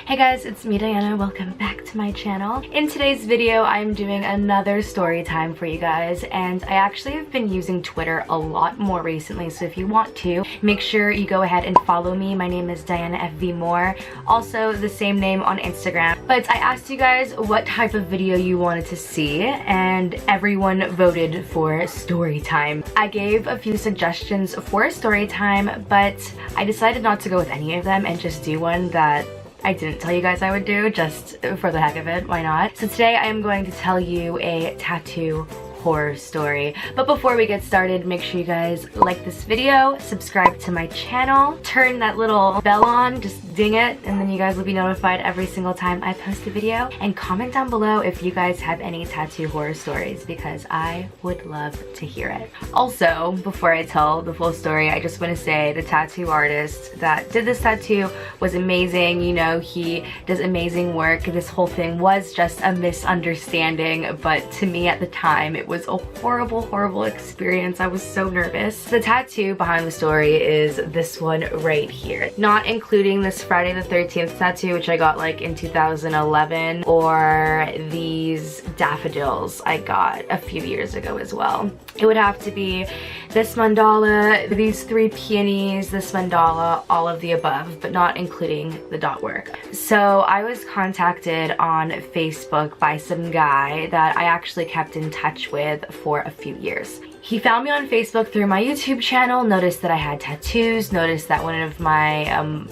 Hey guys, it's me Diana. Welcome back to my channel. In today's video, I'm doing another story time for you guys, and I actually have been using Twitter a lot more recently, so if you want to, make sure you go ahead and follow me. My name is Diana FV Moore, also the same name on Instagram. But I asked you guys what type of video you wanted to see, and everyone voted for story time. I gave a few suggestions for story time, but I decided not to go with any of them and just do one that I didn't tell you guys I would do, just for the heck of it, why not? So today I am going to tell you a tattoo horror story. But before we get started, make sure you guys like this video, subscribe to my channel, turn that little bell on, just ding it, and then you guys will be notified every single time I post a video. And comment down below if you guys have any tattoo horror stories, because I would love to hear it. Also, before I tell the full story, I just want to say the tattoo artist that did this tattoo was amazing. You know, he does amazing work. This whole thing was just a misunderstanding, but to me at the time, it was a horrible experience. I was so nervous. The tattoo behind the story is this one right here, not including this Friday the 13th tattoo, which I got like in 2011, or these daffodils I got a few years ago as well. It would have to be this mandala, these three peonies, this mandala, all of the above, but not including the dot work. So I was contacted on Facebook by some guy that I actually kept in touch with for a few years. He found me on Facebook through my YouTube channel, noticed that I had tattoos, noticed that one of my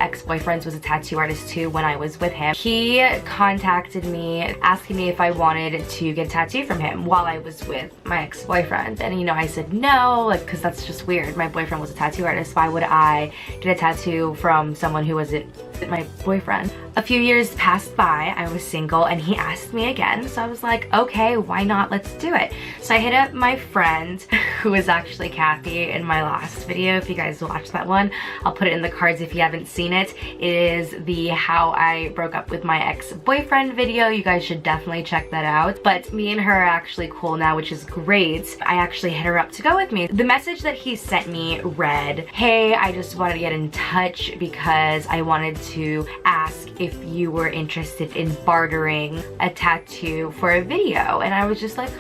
ex-boyfriends was a tattoo artist too when I was with him. He contacted me asking me if I wanted to get a tattoo from him while I was with my ex-boyfriend. And you know, I said no, like, because that's just weird. My boyfriend was a tattoo artist. Why would I get a tattoo from someone who wasn't my boyfriend? A few years passed by, I was single, and he asked me again, so I was like, okay, why not, let's do it. So I hit up my friend, who was actually Kathy in my last video. If you guys watched that one, I'll put it in the cards if you haven't seen it. It is the how I broke up with my ex-boyfriend video. You guys should definitely check that out. But me and her are actually cool now, which is great. I actually hit her up to go with me. The message that he sent me read, hey, I just wanted to get in touch because I wanted to ask if you were interested in bartering a tattoo for a video. And I was just like,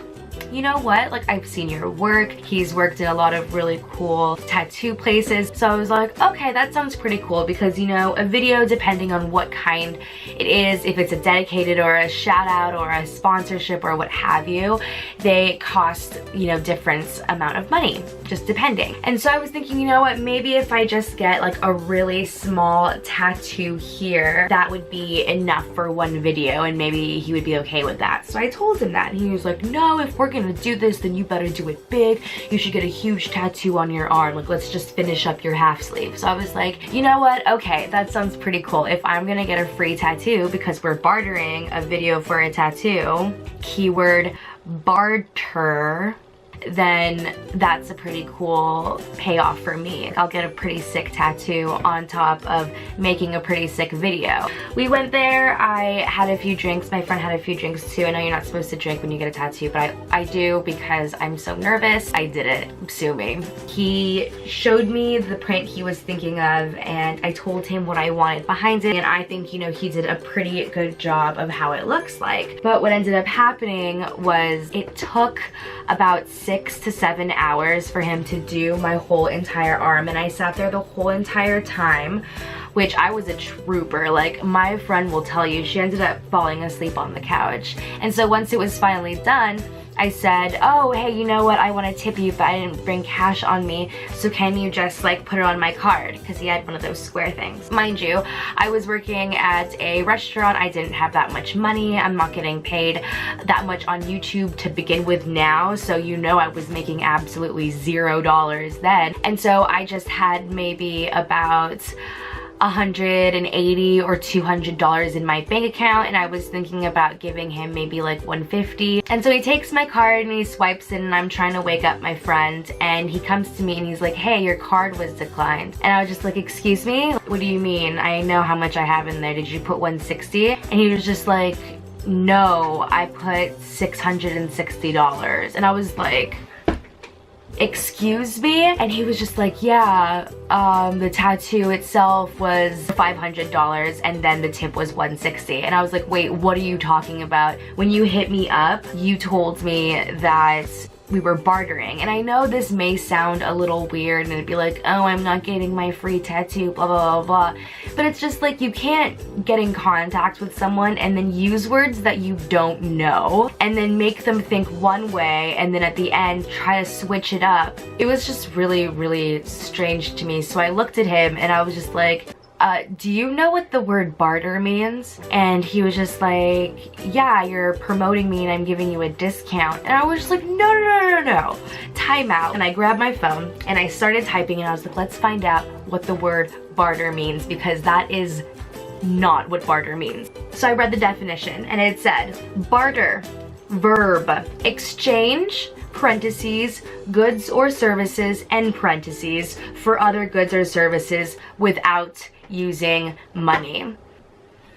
you know what, like, I've seen your work. He's worked in a lot of really cool tattoo places. So I was like, okay, that sounds pretty cool, because you know, a video, depending on what kind it is, if it's a dedicated or a shout out or a sponsorship or what have you, they cost, you know, different amount of money, just depending. And so I was thinking, you know what, maybe if I just get like a really small tattoo here, that would be enough for one video, and maybe he would be okay with that. So I told him that, and he was like, no, if we're gonna do this, then you better do it big. You should get a huge tattoo on your arm. Like, let's just finish up your half sleeve. So I was like, you know what? Okay, that sounds pretty cool. If I'm gonna get a free tattoo because we're bartering a video for a tattoo, keyword barter, then that's a pretty cool payoff for me. I'll get a pretty sick tattoo on top of making a pretty sick video. We went there, I had a few drinks, my friend had a few drinks too. I know you're not supposed to drink when you get a tattoo, but I do because I'm so nervous. I did it, sue me. He showed me the print he was thinking of, and I told him what I wanted behind it, and I think, you know, he did a pretty good job of how it looks like. But what ended up happening was it took about 6 to 7 hours for him to do my whole entire arm, and I sat there the whole entire time, which I was a trooper. Like, my friend will tell you, she ended up falling asleep on the couch. And so once it was finally done, I said, oh, hey, you know what, I want to tip you, but I didn't bring cash on me, so can you just like put it on my card? Because he had one of those square things. Mind you, I was working at a restaurant. I didn't have that much money. I'm not getting paid that much on YouTube to begin with now, so you know I was making absolutely $0 then. And so I just had maybe about $180 or $200 in my bank account, and I was thinking about giving him maybe like $150. And so he takes my card and he swipes it, and I'm trying to wake up my friend, and he comes to me and he's like, hey, your card was declined. And I was just like, excuse me? What do you mean? I know how much I have in there. Did you put $160? And he was just like, no, I put $660. And I was like, excuse me? And he was just like, yeah, the tattoo itself was $500 and then the tip was $160. And I was like, wait, what are you talking about? When you hit me up, you told me that we were bartering. And I know this may sound a little weird and it'd be like, oh, I'm not getting my free tattoo, blah, blah, blah, blah. But it's just like, you can't get in contact with someone and then use words that you don't know and then make them think one way and then at the end try to switch it up. It was just really, really strange to me. So I looked at him and I was just like, do you know what the word barter means? And he was just like, yeah, you're promoting me and I'm giving you a discount. And I was just like, no, no, no, no, no. Time out. And I grabbed my phone and I started typing and I was like, let's find out what the word barter means, because that is not what barter means. So I read the definition and it said, barter, verb, exchange, parentheses, goods or services, end parentheses, for other goods or services without using money.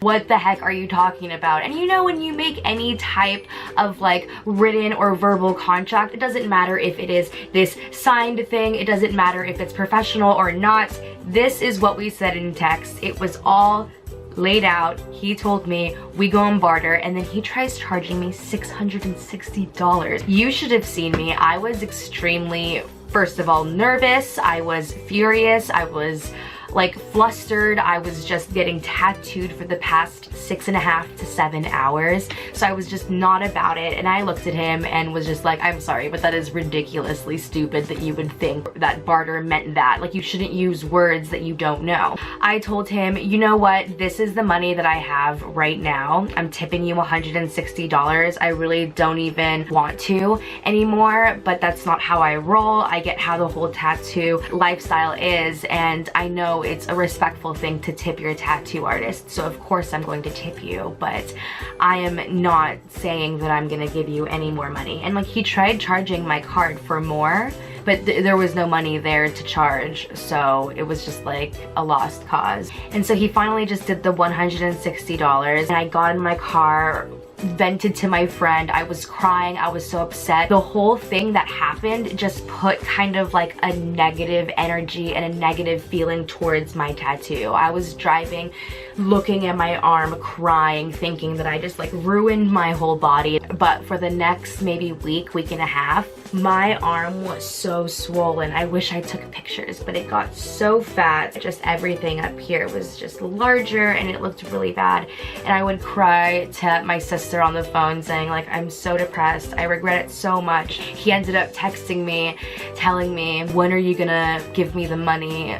What the heck are you talking about? And you know, when you make any type of like written or verbal contract, it doesn't matter if it is this signed thing, it doesn't matter if it's professional or not. This is what we said in text. It was all laid out. He told me we go on barter and then he tries charging me $660. You should have seen me. I was extremely, first of all, nervous. I was furious. I was like flustered. I was just getting tattooed for the past 6.5 to 7 hours. So I was just not about it. And I looked at him and was just like, I'm sorry, but that is ridiculously stupid that you would think that barter meant that. Like, you shouldn't use words that you don't know. I told him, you know what? This is the money that I have right now. I'm tipping you $160. I really don't even want to anymore, but that's not how I roll. I get how the whole tattoo lifestyle is, and I know it's a respectful thing to tip your tattoo artist, so of course I'm going to tip you, but I am not saying that I'm gonna give you any more money. And like, he tried charging my card for more, but there was no money there to charge, so it was just like a lost cause. And so he finally just did the $160, and I got in my car, vented to my friend. I was crying. I was so upset. The whole thing that happened just put kind of like a negative energy and a negative feeling towards my tattoo. I was driving, looking at my arm, crying, thinking that I just like ruined my whole body. But for the next maybe week and a half, my arm was so swollen. I wish I took pictures, but it got so fat. Just everything up here was just larger and it looked really bad. And I would cry to my sister on the phone saying like, I'm so depressed, I regret it so much. He ended up texting me, telling me, when are you gonna give me the money?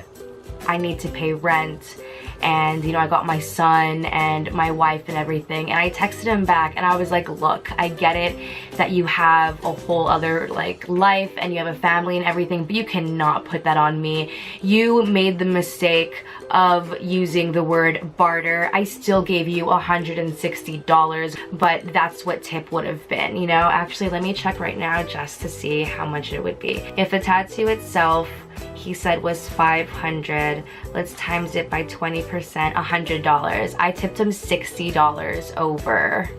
I need to pay rent. And you know, I got my son and my wife and everything, and I texted him back and I was like, look, I get it that you have a whole other like life and you have a family and everything, but you cannot put that on me. You made the mistake of using the word barter. I still gave you $160, but that's what tip would have been, you know? Actually, let me check right now just to see how much it would be. If the tattoo itself, he said, was $500, let's times it by 20%, $100. I tipped him $60 over.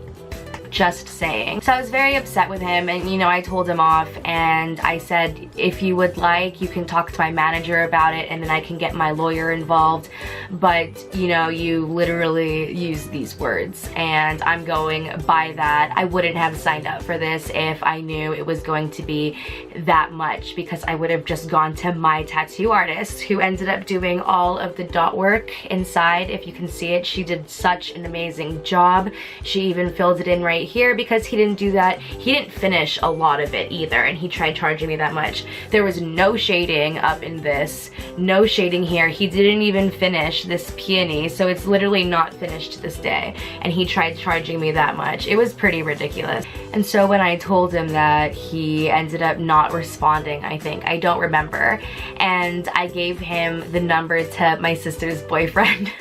Just saying. So I was very upset with him, and you know, I told him off and I said, if you would like, you can talk to my manager about it and then I can get my lawyer involved, but you know, you literally use these words and I'm going by that. I wouldn't have signed up for this if I knew it was going to be that much, because I would have just gone to my tattoo artist, who ended up doing all of the dot work inside. If you can see it, she did such an amazing job. She even filled it in right here, because he didn't do that. He didn't finish a lot of it either, and he tried charging me that much. There was no shading up in this, no shading here. He didn't even finish this peony, so it's literally not finished to this day, and he tried charging me that much. It was pretty ridiculous. And so when I told him that, he ended up not responding, I think. I don't remember. And I gave him the number to my sister's boyfriend,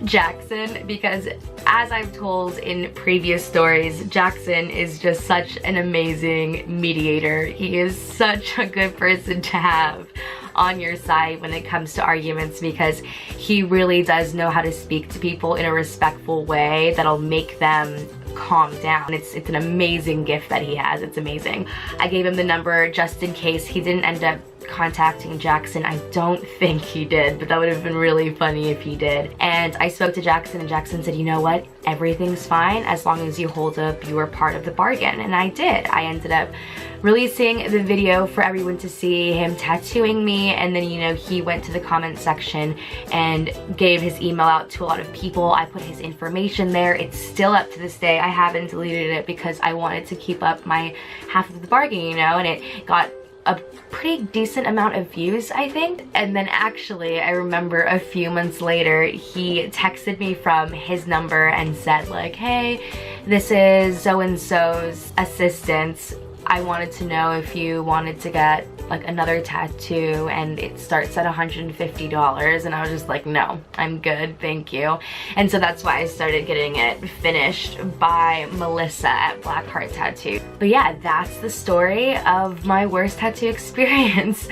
Jackson, because as I've told in previous stories, Jackson is just such an amazing mediator. He is such a good person to have on your side when it comes to arguments, because he really does know how to speak to people in a respectful way that'll make them calm down. It's an amazing gift that he has. It's amazing. I gave him the number just in case he didn't end up contacting Jackson. I don't think he did, but that would have been really funny if he did. And I spoke to Jackson, and Jackson said, you know what, everything's fine as long as you hold up your part of the bargain. And I did. I ended up releasing the video for everyone to see, him tattooing me, and then, you know, he went to the comment section and gave his email out to a lot of people. I put his information there. It's still up to this day. I haven't deleted it because I wanted to keep up my half of the bargain, you know, and it got a pretty decent amount of views, I think. And then actually, I remember a few months later, he texted me from his number and said like, hey, this is so-and-so's assistant. I wanted to know if you wanted to get like another tattoo, and it starts at $150, and I was just like, no, I'm good, thank you. And so that's why I started getting it finished by Melissa at Blackheart Tattoo. But yeah, that's the story of my worst tattoo experience.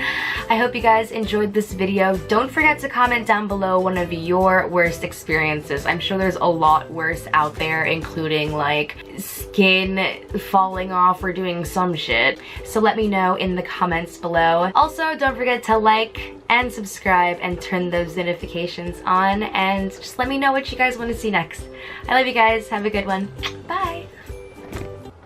I hope you guys enjoyed this video. Don't forget to comment down below one of your worst experiences. I'm sure there's a lot worse out there, including like skin falling off or doing some shit. So let me know in the comments below. Also, don't forget to like and subscribe and turn those notifications on, and just let me know what you guys want to see next. I love you guys. Have a good one. Bye.